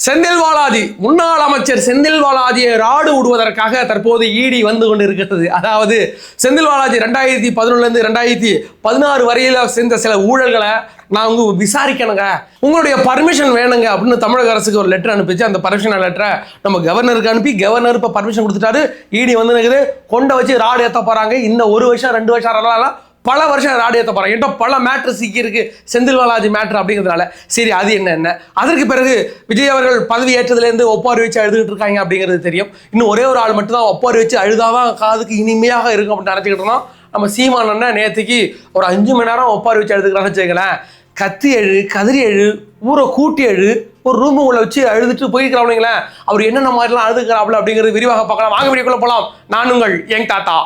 செந்தில் பாலாஜி முன்னாள் அமைச்சர் செந்தில் பாலாஜியை ராடு விடுவதற்காக தற்போது இடி வந்து கொண்டு இருக்கிறது. அதாவது செந்தில் பாலாஜி 2011 2016 வரையில செஞ்ச சில ஊழல்களை நான் விசாரிக்கணுங்க, உங்களுடைய பர்மிஷன் வேணுங்க அப்படின்னு தமிழக அரசுக்கு ஒரு லெட்டர் அனுப்பிச்சு அந்த பர்மிஷன் லெட்டரை நம்ம கவர்னருக்கு அனுப்பி கவர்னர் இப்போ பர்மிஷன் கொடுத்துட்டாரு. இடி வந்து நிற்குது, கொண்டை வச்சு ராடு ஏற்ற போறாங்க. இந்த 1 வருஷம் 2 வருஷம் பல வருஷம் ராடு ஏற்ற போறாங்க. என்கிட்ட பல மேட்ரு சிக்கி இருக்கு செந்தில் பாலாஜி மேட்ரு அப்படிங்கிறதுனால. சரி, அது என்ன அதற்கு பிறகு விஜய் அவர்கள் பதவி ஏற்றதுலேருந்து ஒப்பாரி வச்சு அழுதுகிட்டு இருக்காங்க அப்படிங்கிறது தெரியும். இன்னும் ஒரே ஒரு ஆள் மட்டும் தான் ஒப்பாரி வச்சு அழுதாதான் காதுக்கு இனிமையாக இருக்கும் அப்படின்னு நினச்சிக்கிட்டு இருந்தோம். நம்ம சீமான் அண்ணன் நேற்றுக்கு ஒரு 5 மணி நேரம் ஒப்பாரி வச்சு அழுதுக்கிறான்னு வச்சுக்கலாம். கத்தி எழு, கதிரி எழு, ஊரை கூட்டி எழு, ஒரு ரூம் உள்ள வச்சு அழுதுட்டு போயிருக்கிறவங்களே அவர் என்னென்ன மாதிரிலாம் அழுதுக்கிறாப்புல அப்படிங்கிறது விரிவாக பார்க்கலாம். வாங்க வீடியோக்குள்ள போகலாம். நான் உங்கள் யங் தாத்தா.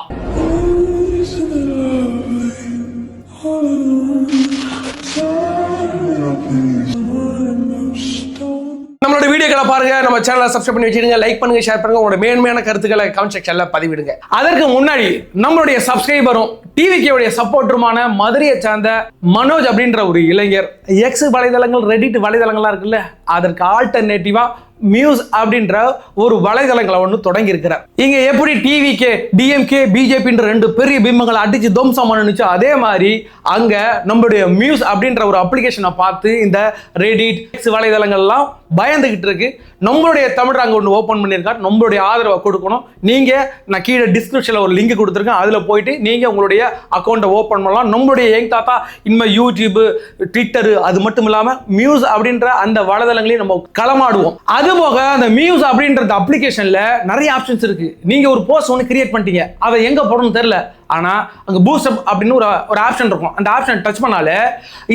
நம்மளோட வீடியோக்களை பாருங்க, நம்ம சேனலை சப்ஸ்கிரைப் பண்ணி வச்சிருங்க, லைக் பண்ணுங்க, ஷேர் பண்ணுங்க, உங்களோட மேன்மையான கருத்துக்களை கமெண்ட் செக்ஷன்ல பதிவிடுங்க. அதற்கு முன்னாடி நம்மளுடைய சப்ஸ்கிரைபரும் டிவிகேவுடைய சப்போர்ட்டருமான மதுரையை சார்ந்த மனோஜ் அப்படின்ற ஒரு இளைஞர் எக்ஸ் வலைதளங்கள், ரெடிட் வலைதளங்கள்லாம் இருக்குல்ல, அதற்கு ஆல்டர்னேட்டிவா மியூஸ் அப்படின்ற ஒரு வலைதளங்களை ஒன்று தொடங்கி இருக்கிறார். இங்க எப்படி டிவிகே, டிஎம்கே, பிஜேபின்ற 2 பெரிய பிம்பங்களை அடிச்சு துவம்சம் பண்ணுச்சு, அதே மாதிரி அங்க நம்மளுடைய மியூஸ் அப்படின்ற ஒரு அப்ளிகேஷனை பார்த்து இந்த ரெடிட் எக்ஸ் வலைதளங்கள்லாம் பயந்துகிட்டு இருக்கு. நம்மளுடைய தமிழ் அங்கே ஒன்று ஓப்பன் பண்ணியிருக்காரு. நம்மளுடைய ஆதரவை கொடுக்கணும். நீங்கள் நான் கீழே டிஸ்கிரிப்ஷனில் ஒரு லிங்க் கொடுத்துருக்கேன், அதில் போயிட்டு நீங்கள் உங்களுடைய அக்கௌண்ட்டை ஓப்பன் பண்ணலாம். நம்மளுடைய யங் தாத்தா இனிமேல் யூடியூப்பு, ட்விட்டரு, அது மட்டும் இல்லாமல் மியூஸ் அப்படின்ற அந்த வலைதளங்களையும் நம்ம களமாடுவோம். அதுபோக அந்த மியூஸ் அப்படின்ற அப்ளிகேஷனில் நிறைய ஆப்ஷன்ஸ் இருக்கு. நீங்கள் ஒரு போஸ்ட் ஒன்று கிரியேட் பண்ணிட்டீங்க, அதை எங்கே போடணும்னு தெரியல, ஆனால் அங்கே பூஸ்ட் அப் அப்படின்னு ஒரு ஆப்ஷன் இருக்கும். அந்த ஆப்ஷன் டச் பண்ணாலே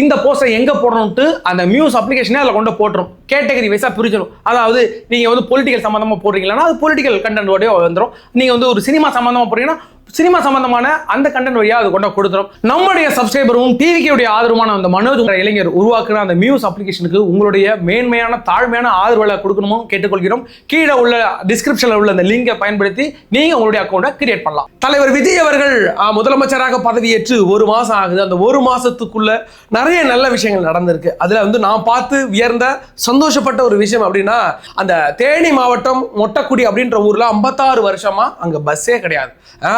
இந்த போஸ்ட்டை எங்கே போடணும்ட்டு அந்த மியூஸ் அப்ளிகேஷனே அதில் கொண்டு போட்டுரும். கேட்டகரி வைஸாக பிரிச்சிடும். அதாவது நீங்கள் பொலிட்டிக்கல் சம்மந்தமாக போடுறீங்களா, அது பொலிட்டிக்கல் கண்டென்ட்டோடய வந்துடும். நீங்கள் ஒரு சினிமா சம்மந்தமாக போடுறீங்கன்னா சினிமா சம்பந்தமான அந்த கண்டென்ட் வழியாக அது கொண்டு கொடுத்துரும். நம்முடைய சப்ஸ்கிரைபரும் டிவிகேவுடைய ஆதரவான அந்த மனோஜ் இளைஞர் உருவாக்குற அந்த மியூஸ் அப்ளிகேஷனுக்கு உங்களுடைய மேன்மையான தாழ்மையான ஆதரவுகளை கொடுக்கணுமோ கேட்டுக்கொள்கிறோம். கீழே உள்ள டிஸ்கிரிப்ஷனில் உள்ள அந்த லிங்கை பயன்படுத்தி நீங்க உங்களுடைய அக்கௌண்ட்டை கிரியேட் பண்ணலாம். தலைவர் விஜய் அவர்கள் முதலமைச்சராக பதவியேற்று 1 மாசம் ஆகுது. அந்த 1 மாசத்துக்குள்ள நிறைய நல்ல விஷயங்கள் நடந்திருக்கு. அதுல நான் பார்த்து வியர்ந்த சந்தோஷப்பட்ட ஒரு விஷயம் அப்படின்னா, அந்த தேனி மாவட்டம் மொட்டக்குடி அப்படின்ற ஊர்ல 56 வருஷமா அங்க பஸ்ஸே கிடையாது.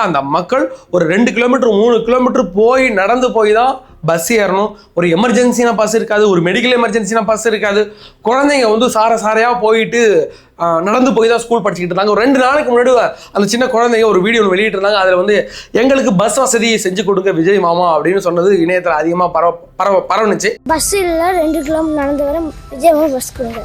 அந்த மக்கள் ஒரு 2 கிலோமீட்டர் 3 கிலோமீட்டர் போய் நடந்து போய் தான் பஸ் ஏறணும். ஒரு எமர்ஜென்சினா பஸ் இருக்காது, ஒரு மெடிக்கல் எமர்ஜென்சினா பஸ் இருக்காது. குழந்தைங்க சாரையாக போயிட்டு நடந்து போய் தான் ஸ்கூல் படிச்சுக்கிட்டு இருந்தாங்க. ஒரு 2 நாளைக்கு முன்னாடி அந்த சின்ன குழந்தைங்க ஒரு வீடியோ வெளியிட்டு இருந்தாங்க. அதில் எங்களுக்கு பஸ் வசதி செஞ்சு கொடுங்க விஜய் மாமா அப்படின்னு சொன்னது இணையத்தில் அதிகமாக பரவணுச்சு. பஸ் இல்லை, 2 கிலோமீட்டர் நடந்து வர விஜய் மாமா பஸ் கொடுங்க.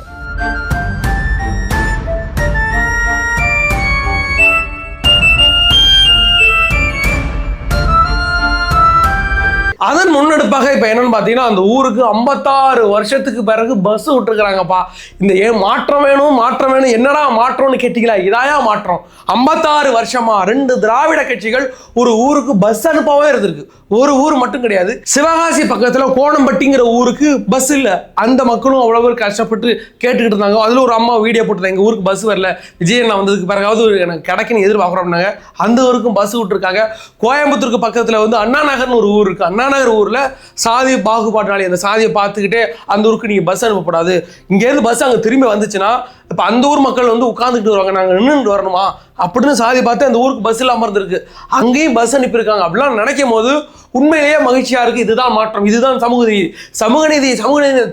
அதன் முன்னெடுப்பாக இப்போ என்னன்னு பார்த்தீங்கன்னா, அந்த ஊருக்கு 56 வருஷத்துக்கு பிறகு பஸ் விட்டுருக்குறாங்கப்பா. இந்த ஏன் மாற்றம் வேணும் என்னடா மாற்றம்னு கேட்டீங்களா, இதாயா மாற்றம். 56 வருஷமா 2 திராவிட கட்சிகள் ஒரு ஊருக்கு பஸ் அனுப்பாவே இருந்திருக்கு. ஒரு ஊர் மட்டும் கிடையாது, சிவகாசி பக்கத்தில் கோணம்பட்டிங்கிற ஊருக்கு பஸ் இல்லை. அந்த மக்களும் அவ்வளவு கஷ்டப்பட்டு கேட்டுக்கிட்டு இருந்தாங்க. அதில் ஒரு அம்மா வீடியோ போட்டுருந்தாங்க, எங்கள் ஊருக்கு பஸ் வரல, விஜய் நான் வந்ததுக்கு பிறகாவது எனக்கு கிடைக்குன்னு எதிர்பார்க்குறோம்னாங்க. அந்த ஊருக்கும் பஸ் விட்டுருக்காங்க. கோயம்புத்தூருக்கு பக்கத்தில் அண்ணா நகர்னு ஒரு ஊர் இருக்கு. அண்ணா நகர் ஊர்ல சாதி பாகுபாட்டாளி, அந்த சாதியை பார்த்துக்கிட்டே அந்த ஊருக்கு நீங்க பஸ் அனுப்பப்படாது. இங்கேருந்து பஸ் அங்கே திரும்பி வந்துச்சுன்னா இப்போ அந்த ஊர் மக்கள் உட்காந்துக்கிட்டு வருவாங்க, நாங்கள் நின்றுட்டு வரணுமா அப்படின்னு சாதி பார்த்து அந்த ஊருக்கு பஸ் இல்லாமல் இருந்திருக்கு. அங்கேயும் பஸ் அனுப்பியிருக்காங்க. அப்படிலாம் நினைக்கும் போது உண்மையிலேயே மகிழ்ச்சியா இருக்கு. இதுதான் மாற்றம், இதுதான் சமூக நீதி.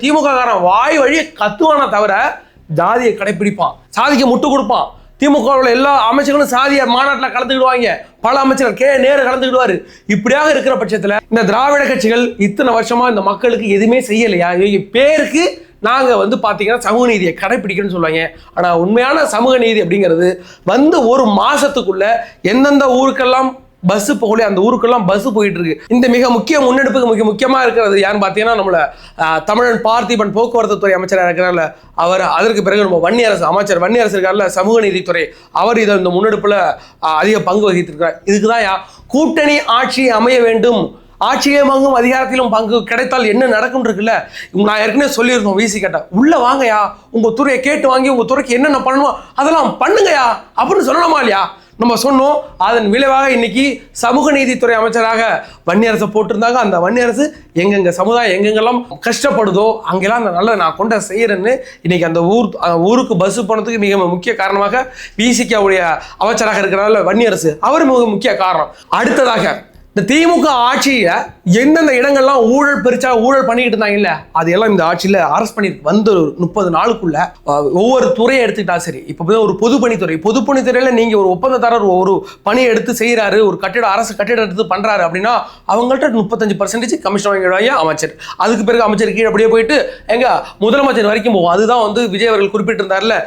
திமுக காரன் வாய் வழியை கத்துவானா தவிர ஜாதியை கடைபிடிப்பான், சாதிக்கு முட்டு கொடுப்பான். திமுகவில் எல்லா அமைச்சர்களும் சாதிய மாநாட்டில் கலந்துக்கிடுவாங்க. பல அமைச்சர்கள் நேரு கலந்துக்கிடுவாரு. இப்படியாக இருக்கிற பட்சத்தில் இந்த திராவிட கட்சிகள் இத்தனை வருஷமா இந்த மக்களுக்கு எதுவுமே செய்யலையா? பேருக்கு நாங்கள் பார்த்தீங்கன்னா சமூக நீதியை கடைபிடிக்கணும்னு சொல்லுவாங்க. ஆனால் உண்மையான சமூக நீதி அப்படிங்கிறது 1 மாசத்துக்குள்ள எந்தெந்த ஊருக்கெல்லாம் பஸ் போகல அந்த ஊருக்கெல்லாம் பஸ் போயிட்டு இருக்கு. இந்த மிக முக்கிய முன்னெடுப்புக்கு முக்கியமாக இருக்கிறது யாருன்னு பார்த்தீங்கன்னா, நம்மள தமிழன் பார்த்திபன் போக்குவரத்து துறை அமைச்சராக இருக்கிறார்ல அவர். அதற்கு பிறகு நம்ம அமைச்சர் வன்னியரசு இருக்கார்ல சமூக நீதித்துறை, அவர் இதை இந்த முன்னெடுப்புல அதிக பங்கு வகித்திருக்கிறார். இதுக்கு தான் கூட்டணி ஆட்சி அமைய வேண்டும், ஆட்சியமாகவும் அதிகாரத்திலும் பங்கு கிடைத்தால் என்ன நடக்கும் இருக்குல்ல. நான் ஏற்கனவே சொல்லியிருந்தோம், வீசி கேட்டா உள்ள வாங்கயா, உங்க துறையை கேட்டு வாங்கி உங்க துறைக்கு என்னென்ன பண்ணணுமோ அதெல்லாம் பண்ணுங்கயா அப்படின்னு சொல்லணுமா இல்லையா? நம்ம சொன்னோம். அதன் விளைவாக இன்னைக்கு சமூக நீதித்துறை அமைச்சராக வன்னியரசை போட்டிருந்தாங்க. அந்த வன்னியரசு எங்கெங்க சமுதாயம் எங்கெங்கெல்லாம் கஷ்டப்படுதோ அங்கெல்லாம் அந்த நல்ல நான் கொண்ட செய்யறேன்னு இன்னைக்கு அந்த ஊருக்கு பஸ் போனதுக்கு மிக முக்கிய காரணமாக விசிகாவுடைய அமைச்சராக இருக்கிறார்கள் வன்னியரசு. அவர் மிக முக்கிய காரணம். அடுத்ததாக இந்த திமுக ஆட்சியில எந்தெந்த இடங்கள்லாம் ஊழல் பண்ணிக்கிட்டு இருந்தாங்க இல்ல, அது எல்லாம் இந்த ஆட்சியில அரஸ்ட் பண்ணி வந்து 30 நாளுக்குள்ள ஒவ்வொரு துறையை எடுத்துக்கிட்டா சரி. இப்போ ஒரு பொதுப்பணித்துறையில நீங்க ஒரு ஒப்பந்ததாரர் ஒரு பணியை எடுத்து செய்யறாரு, ஒரு அரசு கட்டிடம் எடுத்து பண்றாரு அப்படின்னா அவங்கள்ட்ட 35% கமிஷன் வாங்கிடுவாங்க அமைச்சர். அதுக்கு பிறகு அமைச்சர் கீழே அப்படியே போயிட்டு எங்க முதலமைச்சர் வரைக்கும் போகும். அதுதான் வந்து விஜய் அவர்கள் குறிப்பிட்டிருந்தார்ல,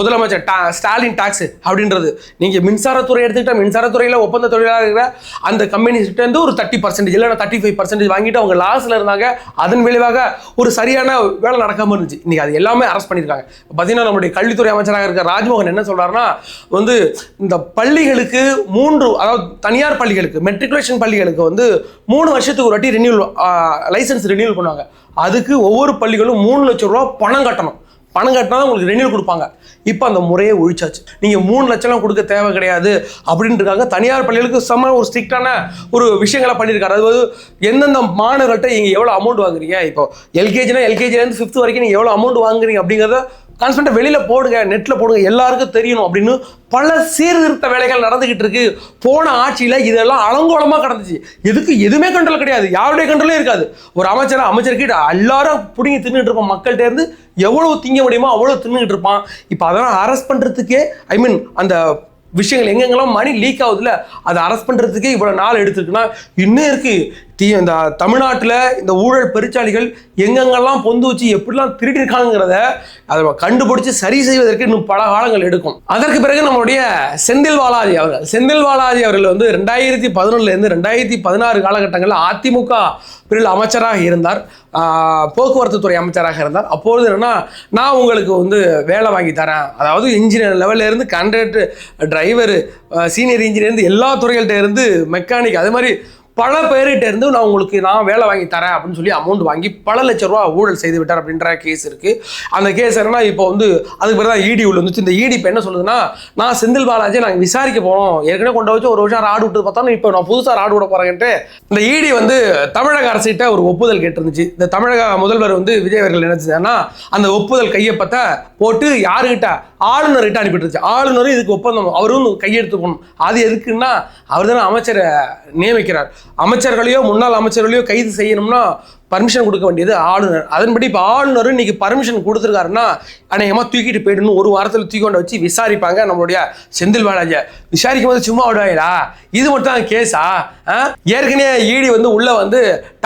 முதலமைச்சர் ஸ்டாலின் டாக்ஸ் அப்படின்றது. நீங்க மின்சாரத்துறை எடுத்துக்கிட்டா மின்சாரத்துறையில ஒப்பந்த தொழிலாளர் இருக்கிற அந்த கம்பெனி ஒரு 30% இல்லைன்னா 35% வாங்கிட்டு அவங்க லாஸ்ல இருந்தாங்க. அதன் விளைவாக ஒரு சரியான வேலை நடக்காம இருந்துச்சு. இன்னைக்கு அது எல்லாமே அரெஸ்ட் பண்ணியிருக்காங்க. பார்த்தீங்கன்னா நம்மளுடைய கல்வித்துறை அமைச்சராக இருக்க ராஜ்மோகன் என்ன சொல்றாருன்னா, வந்து இந்த பள்ளிகளுக்கு அதாவது தனியார் பள்ளிகளுக்கு மெட்ரிகுலேஷன் பள்ளிகளுக்கு வந்து 3 வருஷத்துக்கு ஒரு வாட்டி லைசன்ஸ் ரினியூவல் பண்ணுவாங்க. அதுக்கு ஒவ்வொரு பள்ளிகளும் 3 லட்சம் ரூபாய் பணம் கட்டணும். பணம் கட்டினா தான் உங்களுக்கு ரெனியூவல் கொடுப்பாங்க. இப்போ அந்த முறையை ஒழிச்சாச்சு. நீங்கள் 3 லட்சம் கொடுக்க தேவை கிடையாது அப்படின்ட்டு தனியார் பள்ளிகளுக்கு ஒரு ஸ்ட்ரிக்டான ஒரு விஷயங்களை பண்ணியிருக்காரு. அதாவது எந்தெந்த மாணவர்கள்ட்ட நீங்கள் எவ்வளோ அமௌண்ட் வாங்குறீங்க, இப்போ எல்கேஜிலேருந்து 5th வரைக்கும் நீங்கள் எவ்வளோ அமௌண்ட் வாங்குறீங்க அப்படிங்கிறத கான்ஸ்டன்ட்டாக வெளியில் போடுங்க, நெட்டில் போடுங்க, எல்லாருக்கும் தெரியணும் அப்படின்னு பல சீர்திருத்த வேலைகள் நடந்துகிட்டு இருக்கு. போன ஆட்சியில் இதெல்லாம் அலங்கோலமாக கடந்துச்சு. எதுவுமே கண்ட்ரோல் கிடையாது, யாருடைய கண்ட்ரோலே இருக்காது. ஒரு அமைச்சர்கிட்ட எல்லாரும் பிடிங்கி தின்னுட்டு இருப்பான். மக்கள்கிட்ட இருந்து எவ்வளவு திங்க முடியுமோ அவ்வளோ தின்னுகிட்டு இருப்பான். இப்போ அதெல்லாம் அரெஸ்ட் பண்ணுறதுக்கே அந்த விஷயங்கள் எங்கெங்கெல்லாம் மணி லீக் ஆகுதுல, அதை அரெஸ்ட் பண்ணுறதுக்கே இவ்வளோ நாள் எடுத்துருக்குன்னா இன்னும் இருக்கு. இந்த தமிழ்நாட்டில் இந்த ஊழல் பெருச்சாளிகள் எங்கெங்கெல்லாம் பொந்து வச்சு எப்படிலாம் திருடிருக்காங்கிறத அதை கண்டுபிடிச்சு சரி செய்வதற்கு இன்னும் பல காலங்கள் எடுக்கும். அதற்கு பிறகு நம்மளுடைய செந்தில் பாலாஜி அவர்கள் வந்து 2011 2016 காலகட்டங்களில் அதிமுக பிரிவில் அமைச்சராக இருந்தார், போக்குவரத்து துறை அமைச்சராக இருந்தார். அப்பொழுது என்னன்னா, நான் உங்களுக்கு வந்து வேலை வாங்கி தரேன், அதாவது இன்ஜினியர் லெவல்ல இருந்து கண்டக்டர், டிரைவர், சீனியர் இன்ஜினியர் இருந்து எல்லா துறைகள்கிட்ட இருந்து மெக்கானிக், அது மாதிரி பல பேர்கிட்ட இருந்து நான் வேலை வாங்கி தரேன் அப்படின்னு சொல்லி அமௌண்ட் வாங்கி பல லட்சம் ரூபா ஊழல் செய்து விட்டார் அப்படின்ற கேஸ் இருக்கு. அந்த கேஸ் என்னன்னா, இப்போ வந்து அதுக்கு பிறகு தான் இடி உள்ள வந்துச்சு. இந்த இடி இப்போ என்ன சொல்லுதுன்னா, நான் செந்தில் பாலாஜி நாங்கள் விசாரிக்க போனோம், ஏற்கனவே கொண்டு வச்சு 1 வருஷம் ராடு விட்டு பார்த்தா இப்போ நான் புதுசாக ராடு விட போறேன்ட்டு இந்த இடி வந்து தமிழக அரசிட்ட ஒரு ஒப்புதல் கேட்டிருந்துச்சு. இந்த தமிழக முதல்வர் வந்து விஜய் அவர்கள் நினைச்சதுன்னா அந்த ஒப்புதல் கையொப்பத்தை போட்டு யாருக்கிட்ட, ஆளுநர்கிட்ட அனுப்பிட்டுருச்சு. ஆளுநரும் இதுக்கு ஒப்பந்தம் அவரும் கையெழுத்து போகணும். அது எதுக்குன்னா, அவர் தானே அமைச்சரை நியமிக்கிறார். அமைச்சர்களையோ முன்னாள் அமைச்சர்களையோ கைது செய்யணும்னா பர்மிஷன் கொடுக்க வேண்டியது ஆளுநர். அதன்படி இப்போ ஆளுநர் இன்னைக்கு பர்மிஷன் கொடுத்துருக்காருன்னா அநேகமாக தூக்கிட்டு போயிடணும். 1 வாரத்தில் தூக்கி கொண்டு வச்சு விசாரிப்பாங்க நம்மளுடைய செந்தில் பாலாஜியை. விசாரிக்கும் போது சும்மா விடுவாங்களா? இது மட்டும் தான் கேஸா? ஏற்கனவே இடி வந்து உள்ள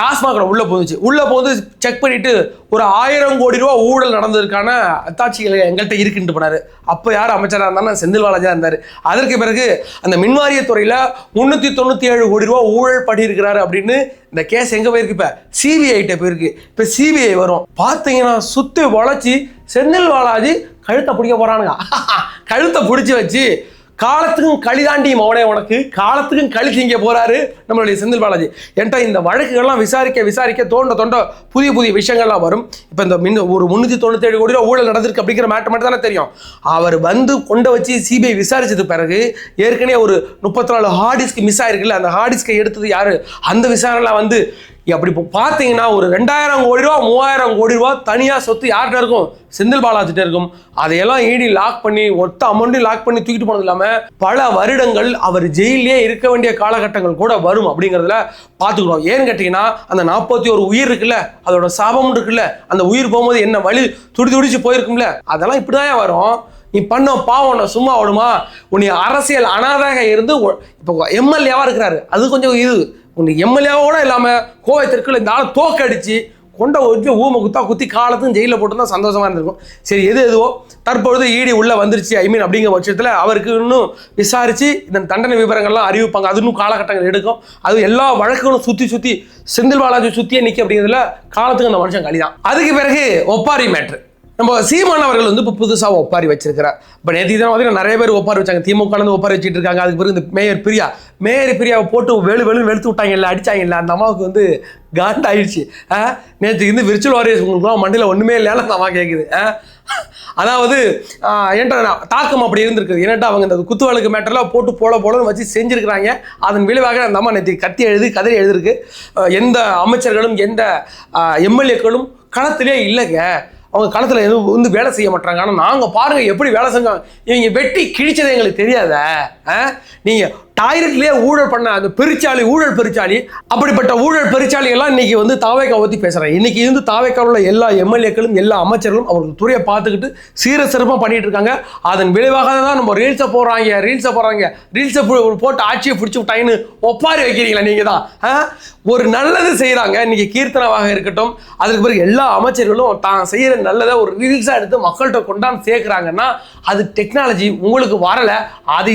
டாஸ்மாகில் உள்ள போகுது செக் பண்ணிட்டு ஒரு 1000 கோடி ரூபா ஊழல் நடந்ததற்கான அத்தாட்சிகள் எங்கள்கிட்ட இருக்குன்னு போனாரு. அப்போ யார் அமைச்சராக இருந்தாலும் செந்தில் பாலாஜியாக இருந்தார். அதற்கு பிறகு அந்த மின்வாரியத்துறையில் 397 கோடி ரூபா ஊழல் பண்ணியிருக்கிறாரு அப்படின்னு இந்த கேஸ் எங்கே போயிருக்கு? இப்போ சிபிஐட்ட போயிருக்கு. இப்போ சிபிஐ வரும். பார்த்தீங்கன்னா சுற்றி வளைச்சி செந்தில் பாலாஜி கழுத்தை பிடிக்க போகிறானுங்க. கழுத்தை பிடிச்சி வச்சு காலத்துக்கும் களி மௌனே உனக்கு காலத்துக்கும் களி திங்க போறாரு நம்மளுடைய செந்தில் பாலாஜி. என்கிட்ட இந்த வழக்குகள்லாம் விசாரிக்க தோண்ட புதிய விஷயங்கள்லாம் வரும். இப்போ இந்த ஒரு 397 கோடி ரூபா ஊழல் நடந்திருக்கு அப்படிங்கிற மேட்டர் தானே தெரியும். அவர் வந்து கொண்டு வச்சு சிபிஐ விசாரிச்சது பிறகு ஏற்கனவே ஒரு 34 ஹார்ட் டிஸ்க் மிஸ் ஆயிருக்குல்ல, அந்த ஹார்ட் டிஸ்கை எடுத்தது யாரு, அந்த விசாரணைலாம் வந்து அப்படி பார்த்தீங்கன்னா ஒரு 2000 கோடி ரூபா 3000 கோடி ரூபா தனியாக சொத்து யார்கிட்ட இருக்கும்? செந்தில் பாலாஜிட்ட இருக்கும். அதையெல்லாம் இடி லாக் பண்ணி ஒத்த அமௌண்ட்டையும் லாக் பண்ணி தூக்கிட்டு போனது இல்லாமல் பல வருடங்கள் அவர் ஜெயிலே இருக்க வேண்டிய காலகட்டங்கள் கூட வரும் அப்படிங்கிறதுல பார்த்துக்கிறோம். ஏன்னு கேட்டிங்கன்னா, அந்த 41 உயிர் இருக்குல்ல, அதோட சாபம் இருக்குல்ல, அந்த உயிர் போகும்போது என்ன வலி துடிச்சு போயிருக்கும்ல, அதெல்லாம் இப்படிதான் வரும். நீ பண்ண பாவம் சும்மா விடுமா? உன்னை அரசியல் அனாதாக இருந்து இப்போ எம்எல்ஏவா இருக்கிறாரு, அது கொஞ்சம் இது உனக்கு எம்எல்ஏவோட இல்லாமல் கோவை தெற்குல இந்த ஆள் தோக்கடிச்சு கொண்ட வச்சு ஊமை குத்தி காலத்துக்கும் ஜெயிலில் போட்டு தான் சந்தோஷமா இருந்திருக்கும். சரி, எதுவோ தற்பொழுது இடி உள்ள வந்துருச்சு அப்படிங்கிற பட்சத்தில் அவருக்கு இன்னும் விசாரிச்சு இந்த தண்டனை விவரங்கள்லாம் அறிவிப்பாங்க. அது இன்னும் காலகட்டங்கள் எடுக்கும். அது எல்லா வழக்குகளும் சுற்றி செந்தில் பாலாஜி சுற்றியே நிற்க அப்படிங்கிறதுல காலத்துக்கு அந்த மனுஷன் களிதான். அதுக்கு பிறகு ஒப்பாரி மேட்ரு. நம்ம சீமான் அவர்கள் வந்து இப்போ புதுசாக ஒப்பாரி வச்சிருக்கிறார். இப்போ நேற்று தான் பார்த்தீங்கன்னா நிறைய பேர் ஒப்பாரி வச்சாங்க. திமுக ஒப்பாரி வச்சுட்டு இருக்காங்க. அதுக்கு பிறகு இந்த மேயர் பிரியாவை போட்டு வெளுத்து விட்டாங்க இல்லை, அடிச்சாங்க இல்லை. அந்த அம்மாவுக்கு வந்து காண்ட் ஆயிடுச்சு. நேற்று இந்த விர்ச்சுவல் வாரியர்ஸ் உங்களுக்குலாம் மண்டியில் ஒன்றுமே இல்லைன்னு அந்த அம்மா கேட்குது. அதாவது ஏன்டா தாக்கம் அப்படி இருந்திருக்குது. ஏன்னாட்டா அவங்க இந்த குத்துவாளுக்கு மேட்டர்லாம் போட்டு போலன்னு வச்சு செஞ்சுருக்கிறாங்க. அதன் விளைவாக அந்த அம்மா நேற்று கதறி எழுதிருக்கு. எந்த அமைச்சர்களும் எந்த எம்எல்ஏக்களும் களத்திலே இல்லைங்க. அவங்க களத்தில் எதுவும் வந்து வேலை செய்ய மாட்டாங்க. ஆனால் நாங்கள் பாருங்கள் எப்படி வேலை செஞ்சாங்க. இவங்க வெட்டி கிழிச்சது எங்களுக்கு தெரியாத. நீங்கள் டாய்லெட்லேயே ஊழல் பண்ண அந்த பெருச்சாளி, ஊழல் பெருச்சாளி, அப்படிப்பட்ட ஊழல் பெருச்சாளி எல்லாம் இன்னைக்கு வந்து தாவேக்கா பற்றி பேசுகிறாங்க. இன்னைக்கு வந்து தாவேக்காவில் உள்ள எல்லா எம்எல்ஏக்களும் எல்லா அமைச்சர்களும் அவர்கள் துறையை பார்த்துக்கிட்டு சிறப்பாக பண்ணிட்டு இருக்காங்க. அதன் விளைவாக தான் நம்ம ரீல்ஸை போடுறாங்க. ரீல்ஸை போட்டு ஆட்சியை பிடிச்சி விட்டாங்கன்னு ஒப்பாரி வைக்கிறீங்களா நீங்கள் தான். ஒரு நல்லது செய்கிறாங்க. இன்னைக்கு கீர்த்தனாவாக இருக்கட்டும், அதுக்கு பிறகு எல்லா அமைச்சர்களும் தான் செய்கிற நல்லதை ஒரு ரீல்ஸாக எடுத்து மக்கள்கிட்ட கொண்டாந்து சேர்க்குறாங்கன்னா அது டெக்னாலஜி உங்களுக்கு வரலை.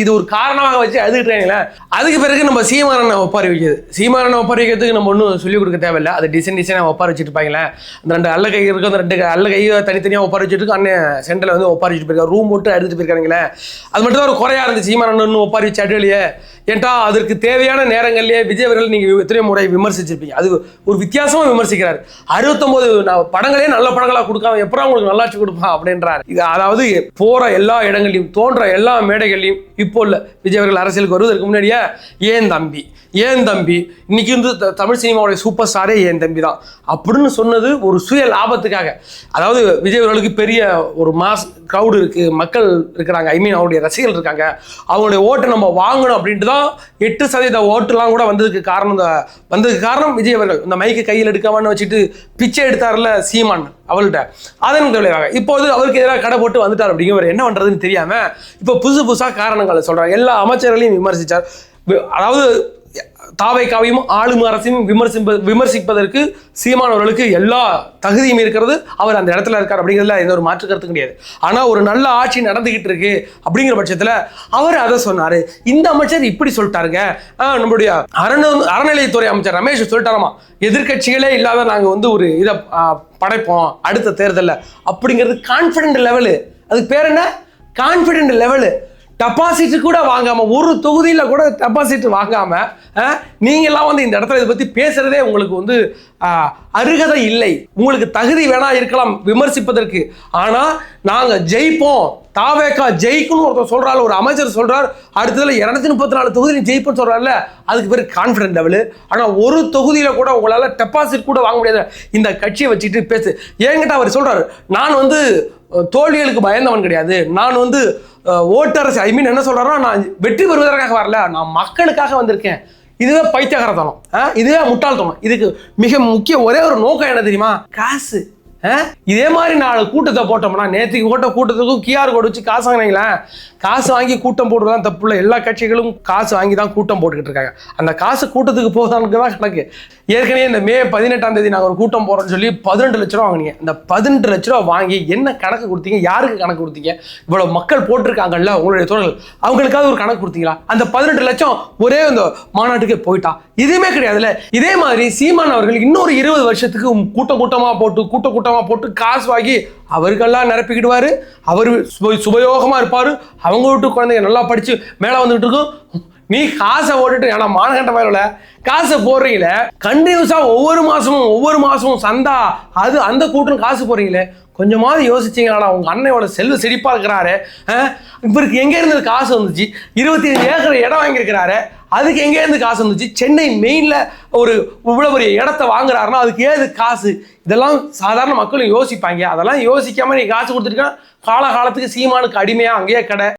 இது ஒரு காரணமாக வச்சு எழுதுக்கிட்டாங்க. அதுக்கு பிறகு நம்ம சீமானனை ஒப்பாரி வைக்கிறது. சீமானனை ஒப்பாரி வைக்கிறதுக்கு நம்ம ஒன்றும் சொல்லிக் கொடுக்க தேவையில்லை. அது டிசைனாக ஒப்பாரி வச்சுட்டு இருப்பாங்களே. அந்த 2 அல்ல கை இருக்கும், அந்த 2 அல்ல கையை தனித்தனியாக ஒப்பாரி வச்சுட்டு அண்ணன் சென்டரில் வந்து ஒப்பாரி வச்சுட்டு போயிருக்காரு. ரூம் போட்டு எடுத்துட்டு போயிருக்காங்களே. அது மட்டும் தான் ஒரு குறையா இருந்துச்சு. சீமானன் ஒப்பாரி வச்சு அடிலையே ஏன்டா அதற்கு தேவையான நேரங்கள்லேயே விஜய் அவர்கள் நீங்கள் எத்தனையோ முறை விமர்சிச்சிருப்பீங்க. அது ஒரு வித்தியாசமாக விமர்சிக்கிறார். 69 படங்களே நல்ல படங்களாக கொடுக்காம எப்பறம் உங்களுக்கு நல்லாட்சி கொடுப்பான் அப்படின்றார். இது அதாவது போகிற எல்லா இடங்களையும் தோன்ற எல்லா மேடைகளையும் இப்போ உள்ள விஜய் அவர்கள் அரசியலுக்கு வருவதற்கு முன்னாடியே ஏன் தம்பி இன்னைக்கு வந்து தமிழ் சினிமாவுடைய சூப்பர் ஸ்டாரே ஏன் தம்பி தான் அப்படின்னு சொன்னது ஒரு சுய லாபத்துக்காக. அதாவது விஜய் அவர்களுக்கு பெரிய ஒரு மாஸ் க்ரௌடு இருக்குது, மக்கள் இருக்கிறாங்க, அவருடைய ரசிகர்கள் இருக்காங்க, அவங்களுடைய ஓட்டை நம்ம வாங்கணும் அப்படின்ட்டு தான் 8% ஓட்டுலாம் கூட வந்ததுக்கு காரணம் விஜய் அவர்கள். இந்த மைக்கு கையில் எடுக்காமன்னு வச்சுட்டு பிச்சை எடுத்தார்ல சீமான் அவள்கிட்ட, அதன் விளைவாக இப்போது அவருக்கு எதிராக கடை போட்டு வந்துட்டார். அப்படிங்கிற என்ன பண்ணுறதுன்னு தெரியாமல் இப்போ புதுசாக காரணங்களை சொல்கிறாங்க. எல்லா அமைச்சர்களையும் விமர்சித்தார். அதாவது தாவேக்காவையும் ஆளும் அரசையும் விமர்சிப்பதற்கு சீமானவர்களுக்கு எல்லா தகுதியும் இருக்கிறது. அவர் அந்த இடத்துல இருக்கார் அப்படிங்கிறதுல எந்த ஒரு மாற்று கருத்து கிடையாது. ஆனால் ஒரு நல்ல ஆட்சி நடந்துகிட்டு இருக்கு அப்படிங்கிற பட்சத்தில் அவர் அதை சொன்னார். இந்த அமைச்சர் இப்படி சொல்லிட்டாருங்க. நம்மளுடைய அறநிலையத்துறை அமைச்சர் ரமேஷ் சொல்லிட்டாராமா, எதிர்கட்சிகளே இல்லாத நாங்கள் வந்து ஒரு இதை படைப்போம் அடுத்த தேர்தலில் அப்படிங்கிறது கான்ஃபிடென்ட் லெவலு. அதுக்கு பேர் என்ன? Confident level. டெபாசிட் கூட வாங்காம, ஒரு தொகுதியில் கூட டெபாசிட் வாங்காம நீங்கள்லாம் வந்து இந்த இடத்துல இதை பற்றி பேசுறதே உங்களுக்கு வந்து அருகதை இல்லை. உங்களுக்கு தகுதி வேணா இருக்கலாம் விமர்சிப்பதற்கு, ஆனால் நாங்கள் ஜெயிப்போம், தாவேக்கா ஜெயிக்கணும்னு ஒருத்தர் சொல்றாரு, ஒரு அமைச்சர் சொல்றார், அடுத்ததுல 234 தொகுதியில் ஜெயிப்புன்னு சொல்றாருல, அதுக்கு பேர் கான்ஃபிடென்ட் லெவலு. ஆனால் ஒரு தொகுதியில் கூட உங்களால் டெபாசிட் கூட வாங்க முடியாது. இந்த கட்சியை வச்சுட்டு பேசு. ஏங்கிட்ட அவர் சொல்றாரு, நான் வந்து தோல்விகளுக்கு பயந்தவன் கிடையாது, நான் வந்து ஓட்டரசு என்ன சொல்றாருன்னா, நான் வெற்றி பெறுவதற்காக வரல, நான் மக்களுக்காக வந்திருக்கேன். இதுவே பைத்தியகாரத்தனம், இதுவே முட்டாள்தனம். இதுக்கு மிக முக்கிய ஒரே ஒரு நோக்கம் என்ன தெரியுமா? காசு. இதே மாதிரி 4 கூட்டத்தை போட்டோம்னா, நேற்றுக்கு போட்ட கூட்டத்துக்கும் QR கோடு வச்சு காசு வாங்கினீங்களா? காசு வாங்கி கூட்டம் போடுறதுதான் தப்பு இல்லை. எல்லா கட்சிகளும் காசு வாங்கி தான் கூட்டம் போட்டுக்கிட்டு இருக்காங்க. அந்த காசு கூட்டத்துக்கு போதானுக்கு தான் கணக்கு. ஏற்கனவே இந்த மே 18ஆம் தேதி நாங்கள் ஒரு கூட்டம் போகிறோம்னு சொல்லி 18 லட்ச ரூபா வாங்கினீங்க. இந்த 18 லட்ச ரூபா வாங்கி என்ன கணக்கு கொடுத்தீங்க? யாருக்கு கணக்கு கொடுத்தீங்க? இவ்வளோ மக்கள் போட்டிருக்காங்கல்ல உங்களுடைய தோழர்கள், அவங்களுக்காவது ஒரு கணக்கு கொடுத்தீங்களா? அந்த 18 லட்சம் ஒரே இந்த மாநாட்டுக்கே போயிட்டா? இதுவுமே கிடையாதுல்ல. இதே மாதிரி சீமான் அவர்கள் இன்னொரு 20 வருஷத்துக்கு கூட்டமாக போட்டு காசு வாங்கி அவருக்கெல்லாம் நிரப்பிக்கிடுவாரு. அவர் சுபயோகமாக இருப்பார். அவங்க வீட்டு குழந்தைங்க நல்லா படித்து மேலே வந்துகிட்டு இருக்கும். நீ காசை ஓட்டுட்டு, ஏன்னா மானகண்ட மேல காசை போடுறீங்களே, கண்டினியூஸாக ஒவ்வொரு மாதமும் சந்தா அது அந்த கூட்டம் காசு போடுறீங்களே, கொஞ்சமாவது யோசிச்சிங்களா? உங்கள் அண்ணனோட செல்வ செழிப்பாக இருக்கிறாரு, இவருக்கு எங்கேருந்து காசு வந்துச்சு? 25 ஏக்கர் இடம் வாங்கியிருக்கிறாரு, அதுக்கு எங்கேருந்து காசு வந்துச்சு? சென்னை மெயினில் ஒரு இவ்வளோ பெரிய இடத்த வாங்குறாருன்னா அதுக்கு ஏது காசு? இதெல்லாம் சாதாரண மக்களும் யோசிப்பாங்க. அதெல்லாம் யோசிக்காமல் நீ காசு கொடுத்துருக்கா, காலகாலத்துக்கு சீமானுக்கு அடிமையாக அங்கேயே கடை.